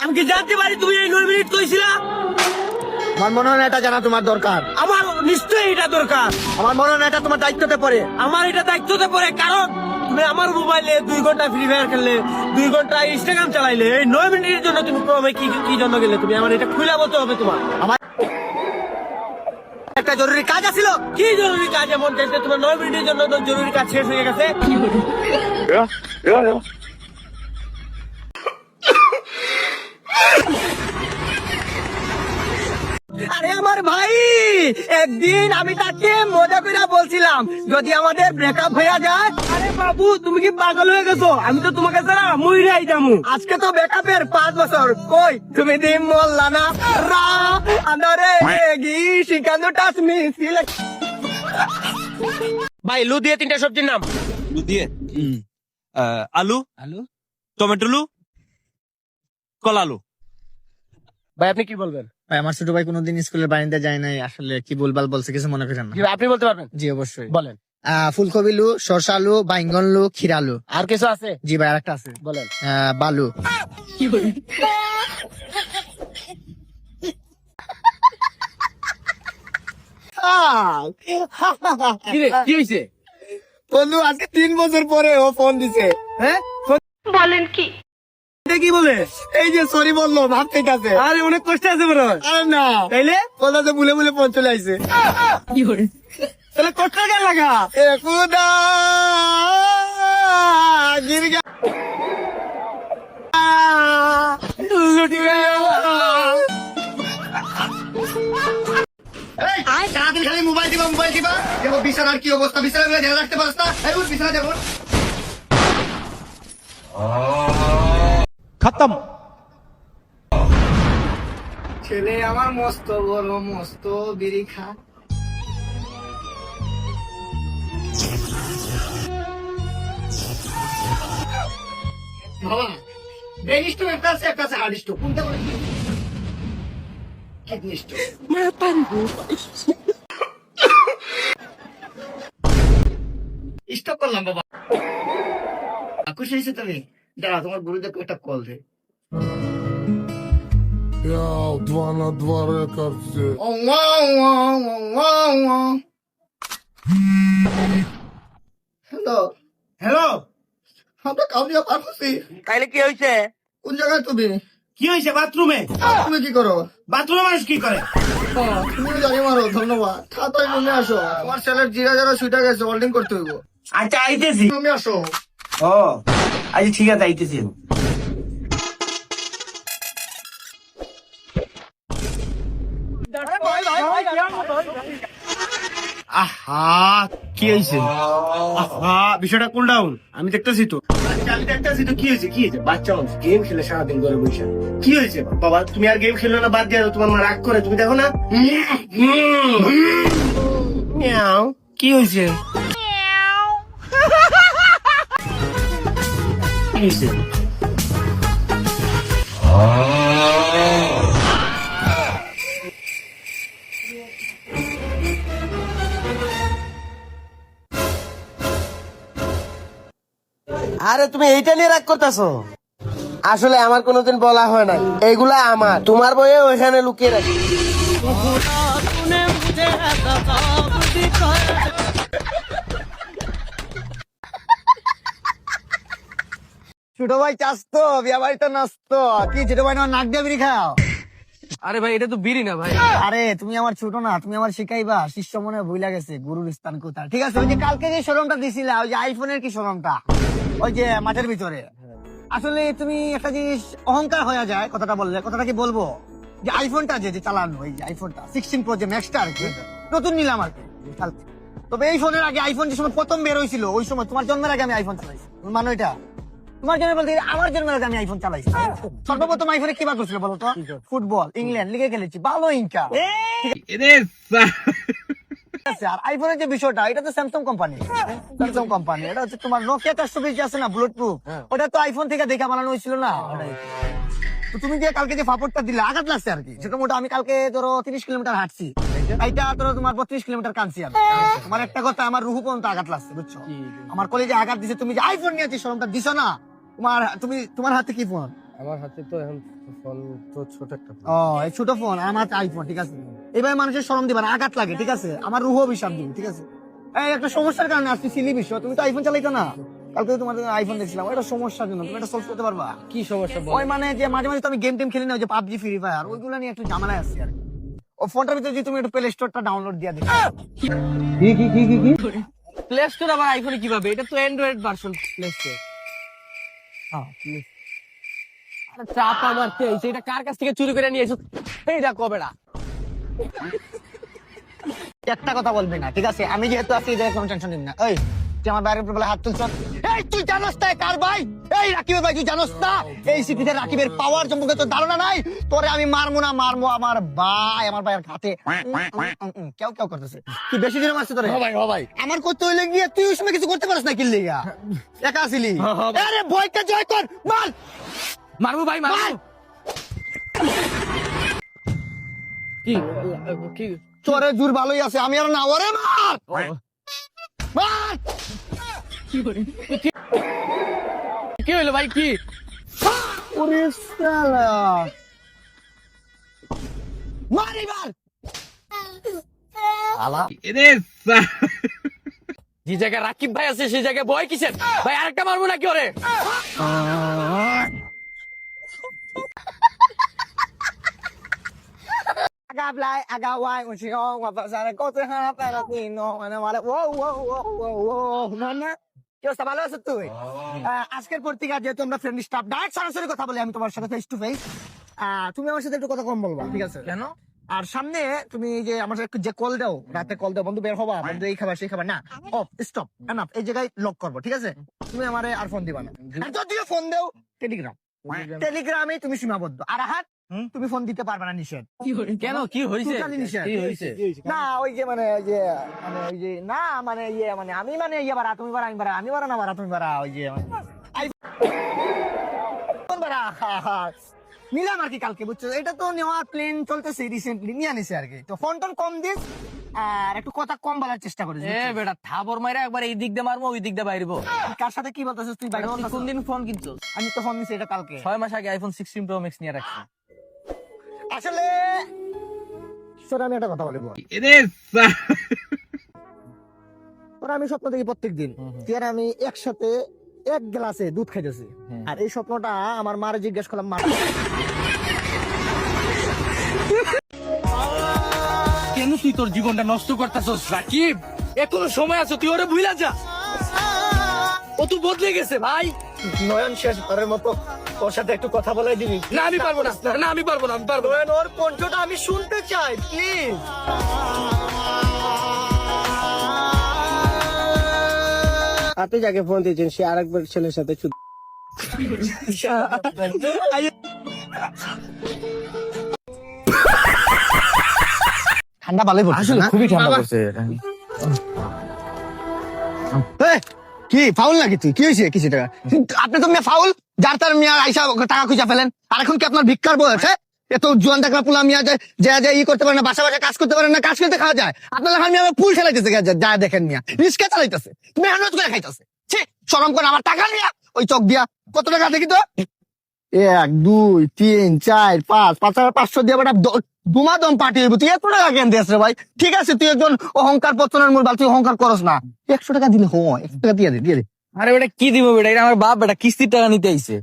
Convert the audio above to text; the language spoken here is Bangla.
আমি কি জানতে পারি তুমি এই 9 মিনিট কইছিলা? আমার মনে হয় না এটা জানা তোমার দরকার। আমার নিশ্চয়ই এটা দরকার। আমার মনে হয় না এটা তোমার দায়িত্বতে পড়ে। আমার এটা দায়িত্বতে পড়ে, কারণ তুমি আমার মোবাইলে 2 ঘন্টা ফ্রি ফায়ার খেললে, 2 ঘন্টা ইনস্টাগ্রাম চালাইলে, এই 9 মিনিটের জন্য তুমি ক্রমে কি জন্য গেলে? তুমি আমার এটা খুলে বলতে হবে তোমার। আমার একটা জরুরি কাজ আছিল। কি জরুরি কাজ এমন যে তোমার 9 মিনিটের জন্য তো জরুরি কাজ শেষ হয়ে গেছে? আরে আমার ভাই, একদিন আমি তাকে মজা করে বলছিলাম যদি আমাদের ব্রেকআপ হয়ে যায়। আরে বাবু, তুমি কি পাগল হয়ে গেছো? আমি তো তোমাকে ছাড়া মইরাই যামু। আজকে তো ব্রেকআপের 5 বছর। কই তুমি দিন বললা না রা আন্দারে গি শিকানো টাচ মি সিলে। ভাই, লু দিয়ে 3টা সবজির নাম। লু দিয়ে আলু, টমেটো লু, কলালু। ভাই আপনি কি বলবেন? ভাই আমার ছোট ভাই কোনোদিন স্কুলের বারান্দা যায় নাই, আসলে কি বলবাল বলছে কিছু মনে করেন না। জি, আপনি বলতে পারবেন? জি অবশ্যই বলেন। ফুলকপি লু, সরষা লু, বাইঙ্গন লু, খিরা লু। আর কিছু আছে? জি ভাই আরেকটা আছে। বলেন। বালু। কি হয়েছে? বন্ধু আজকে 3 বছর পরে ও ফোন দিছে। হ্যাঁ বলেন কি? এটা কি বলে? এই যে সরি বললো, ভাব ঠিক আছে। আরে অনেক কষ্ট আছে মনে হয়। আরে না তাইলে বলতে ভুলে ভুলে ফোন চলে আইছে। তাহলে কষ্ট কেন লাগা? এ খুদা গির গা লুটি গয়া। এই সারাদিন খালি মোবাইল দিবা দেখো বিছানার কি অবস্থা, বিছানা ধ্যান রাখতে পারছ না? এই উঠ বিছানা দেখো। খতম। ছেলে আমার মস্ত বড় মস্ত বিড়ি খা। বাবা ব্রেন স্টোক একটা আছে হার্ড স্টোক, কোনটা বলে? Kidney stroke. স্টপ করলাম বাবা। খুশি হয়েছে তুমি? দাঁড়া তোমার গুরুদেবকে একটা কল দে। Ja, 2 na 2 rekordzy. Hello hello, আমরা কাউরিয়া ফার্মেসি। তাইলে কি হয়েছে? কোন জায়গায় তুমি? কি হয়েছে? বাথরুমে। তুমি কি করো? বাথরুমে মানুষ কি করে? তুমিও জানি মারো, ধন্যবাদ। তাড়াতাড়ি রুমে আসো, তোমার ছেলের জিরা যারা ছুটে গেছে, হোল্ডিং করতে হইব। আচ্ছা, আইতেছি। রুমে আসো। ও আচ্ছা, ঠিক আছে, আইতেছি। আহা, কি হয়েছে? আহা, বিষয়টা কুল ডাউন। আমি দেখতেছি তো। আমি দেখতেছি তো। কি হয়েছে? বাচ্চা মানুষ গেম খেলে সারাদিন ঘরে বসে। কি হয়েছে বাবা? তুমি আর গেম খেলো না, বাদ দিয়ে দাও। তোমার মা রাগ করে, তুমি দেখো না। মিয়াও, কি হয়েছে? কি হয়েছে? আরে তুমি এইটা নিয়ে রাগ করতেছো? আসলে আমার কোনোদিন বলা হয় নাই, এইগুলা আমার। তোমার বইয়ে ওইখানে লুকিয়ে রাখি। ছোট ভাই চাস তো, বিয়া বাড়িতে নাচতো। কি ছোট ভাই না নাক দিয়ে বিড়ি খাও? আরে ভাই, এটা তো বিড়ি না ভাই। আরে তুমি আমার ছোট না, তুমি আমার শিখাইবা। শিষ্য মনে ভুলা গেছে গুরুর স্থান কোথায়। ঠিক আছে, ওই যে কালকে যে শোরুমটা দিছিলা, ওই যে আইফোনের কি শোরুমটা, ওই যে মাঠের ভিতরে। আসলে তুমি একটা জিনিস অহংকার হয়ে যায় কথাটা বললে। কথাটা কি বলবো, যে আইফোনটা যে চালানো, ওই যে আইফোনটা 16 প্রো যে ম্যাক্সটা আর কি, নতুন নিলাম আর কি কালকে। তবে এই ফোনের আগে আইফোন যে সময় প্রথম বের হয়েছিল, ওই সময় তোমার জন্মের আগে আমি আইফোন চালাইছি। তুমি মানো এটা? তোমার জন্য বলতে আমার জন্মের আগে আমি আইফোন চালাইছি। সর্বপ্রথম আইফোনে কি বার করছিল বলো তো? ফুটবল, ইংল্যান্ড লিগে খেলেছি, ভালো ইনকাম। আর আইফোনের যে বিষয়টা, এটা তো স্যামসাং কোম্পানি। এটা হচ্ছে তোমার নোকিয়া 420 আছে না, বুলেট প্রুফ, ওটা তো আইফোন থেকে দেখা বানানো হয়েছিল না। তো তুমি যে কালকে যে ফাপড়টা দিলে, আঘাত লাগছে আর কি। সেটা মোটা আমি কালকে ধরো 30 কিলোমিটার হাঁটছি, এইটা ধরো তোমার 32 কিলোমিটার কানছি আমি। তোমার একটা কথা, আমার রুহু পর্যন্ত আঘাত লাগছে, বুঝছো? আমার কলেজে আঘাত দিছে। তুমি যে আইফোন নিয়েছি, শরমটা দিছো না? তোমার হাতে কি ফোন? আমার হাতে তো এখন ফোন তো ছোট একটা ফোন। ও এই ছোট ফোন, আমার আইফোন, ঠিক আছে। এইভাবে মানুষের শরম দিবা না, আঘাত লাগে, ঠিক আছে। আমার রুহ অভিশাপ দিবে, ঠিক আছে। এই একটা সমস্যার কারণে আসছি, সিলি বিষয়। তুমি তো আইফোন চালাইতো না, কালকে তো তোমার আইফোন দেখছিলাম, ওইটা সমস্যার জন্য। তুমি এটা সলভ করতে পারবা? কি সমস্যা বল? ওই মানে যে মাঝে মাঝে তো আমি গেম টেম খেলি না, ওই যে পাবজি ফ্রি ফায়ার, ওইগুলো নিয়ে একটু ঝামেলায় আছি আর কি। ও ফোনটার ভিতরে যে তুমি একটু প্লে স্টোরটা ডাউনলোড দিয়ে দিবে। প্লে স্টোর আবার আইফোনে কিভাবে? এটা তো অ্যান্ড্রয়েড ভার্সন প্লে স্টোর। আরে চাপা মারতে হইছে, এটা কার কাছ থেকে চুরি করে নিয়ে এসো? এইটা কবেডা? একটা কথা বলবি না, ঠিক আছে। আমি যেহেতু আছি, এই জায়গায় কোনো টেনশন নিবি না। এই তুই আমার বাইরের উপর বলে হাত তুলছ। এই তুই জানোস না কার ভাই? এই রাকিবের ভাই, তুই জানোস না? এই সিটিতে রাকিবের পাওয়ার সম্পর্কে তোর ধারণা নাই। তোরে আমি মারবো না, মারবো আমার ভাই, আমার ভাইয়ের হাতে। কেউ কেউ করতেছে। তুই বেশি দিনে মারছিস তোরে? ভাই আমার করতে হইলে গিয়ে তুই ওই সময় কিছু করতে পারিস না, কি লিগা? একা আসিলি? আরে ভয়কে জয় কর, মার মারবো ভাই, মারবো। কি কি তোরে জোর ভালোই আছে, আমি আর না। ওরে মার মার। কি হইলো ভাই? কি ওরে শালা, মার এবার। যে জায়গায় রাকিব ভাই আছে সেই জায়গায় ভয় কিসের ভাই? আরেকটা মারবো নাকি ওরে? Agablay, agaway, unsiyong, wapasara ko sa harap ng Latino, ano wala, wow, না কি অবস্থা, ভালো আছো তুই? আজকের পর থেকে যেহেতু আমরা ফ্রেন্ড স্টাফ, ডাইরেক্ট সরাসরি কথা বলি আমি তোমার সাথে ফেস টু ফেস। তুমি আমার সাথে একটু কথা কম বলবা, ঠিক আছে? কেন? আর সামনে তুমি যে আমার সাথে একটু যে কল দাও, রাতে কল দাও, বন্ধু বের হবা, বন্ধু এই খাবার সেই খাবার না, অফ স্টপ এনাফ, এই জায়গায় লক করবো, ঠিক আছে? তুমি আমারে আর ফোন দিবা না। আর যদিও ফোন দাও, টেলিগ্রামে তুমি সীমাবদ্ধ। আর হাত তুমি ফোন দিতে পারবে না, নিষেধ। কেন? কি হয়েছে? Totally নিষেধ। কি হয়েছে? না ওই যে মানে ওই যে মানে ওই যে না মানে ইয়ে মানে আমি মানে ইয়ে বাড়া তুমি বাড়া আমি বাড়া আমি বাড়া না বাড়া তুমি বাড়া ওই যে আইফোন বাড়া নিলাম আর কি কালকে, বুঝছো? এটা তো নেওয়ার প্লেন চলতেছে, রিসেন্টলি নিয়ে আনিছে আর কি। তো ফোন টোন কম দিস আর একটু কথা কম বলার চেষ্টা করিস। এ বেটা থাবর মাইরা একবার এই দিক দিয়ে মারবো, ওই দিক দিয়ে বাইরবো। কার সাথে কি বলতেছিস তুই? বাইরে তুই কোন দিন ফোন কিনছো? আমি তো ফোন দিছি এটা কালকে। 6 মাস আগে আইফোন 16 প্রো ম্যাক্স নিয়ে রাখছি। আসলে তোর আমি একটা কথা বলবো, তোর আমি স্বপ্ন দেখি প্রত্যেক দিন তুই আর আমি একসাথে এক গ্লাসে দুধ খাইতেছি। আর এই স্বপ্নটা আমার মার জিজ্ঞেস করলাম, মা কেন তুই তোর জীবনটা নষ্ট করতেছস রাকিব? এখনো সময় আছে, তুই ওরে ভুইলা যা। ও তুই বদলে গেছে ভাই। নয়ন শেষ বারের মতো তোর সাথে একটু কথা বলাই দিবি? না আমি পারবো না, না আমি পারবো না, আমি পারবো না। নয়ন, ওর কণ্ঠটা আমি শুনতে চাই, প্লিজ। আপনি যাকে ফোন দিয়েছেন সে আরেকবার ছেলের সাথে ঠান্ডা ভালোই পড়ছে, আসলে না? খুবই ঠান্ডা পড়ছে। এই, কি ফাউল নাকি তুই? কি হয়েছে? কিছু টাকা আপনি তো মিয়া ফাউল, যার তার মিয়া আইসা টাকা খুঁজা ফেলেন। আর এখন কি আপনার ভিক্ষার বয়স? হ্যাঁ, এত জোয়ান টাকা পোলা মিয়া যায় যা ই করতে পারে না, বাসা বাসা কাজ করতে পারে না, কাজ করতে খাওয়া যায়। আপনার এখন মিয়া পুল খেলাইতেছে, যা দেখেন মিয়া রিস্কা চালাইতেছে, মেহনত করে খাইতেছে। শরম করে আমার টাকা নিয়া ওই চক দিয়া কত টাকা দেখি তো? 1 2 3 4 5 5,500 দিয়ে বেটা দুমাদম পার্টি হইব। তুই এত টাকা কেন দিস রে ভাই? ঠিক আছে তুই একজন অহংকার পতনের মূল, তুই অহংকার করস না। 100 টাকা দিলে 100 টাকা দিয়ে দে। আরে বেটা কি দিব বেটা? এটা আমার বাপ বেটা কিস্তির টাকা নিতে আইছে।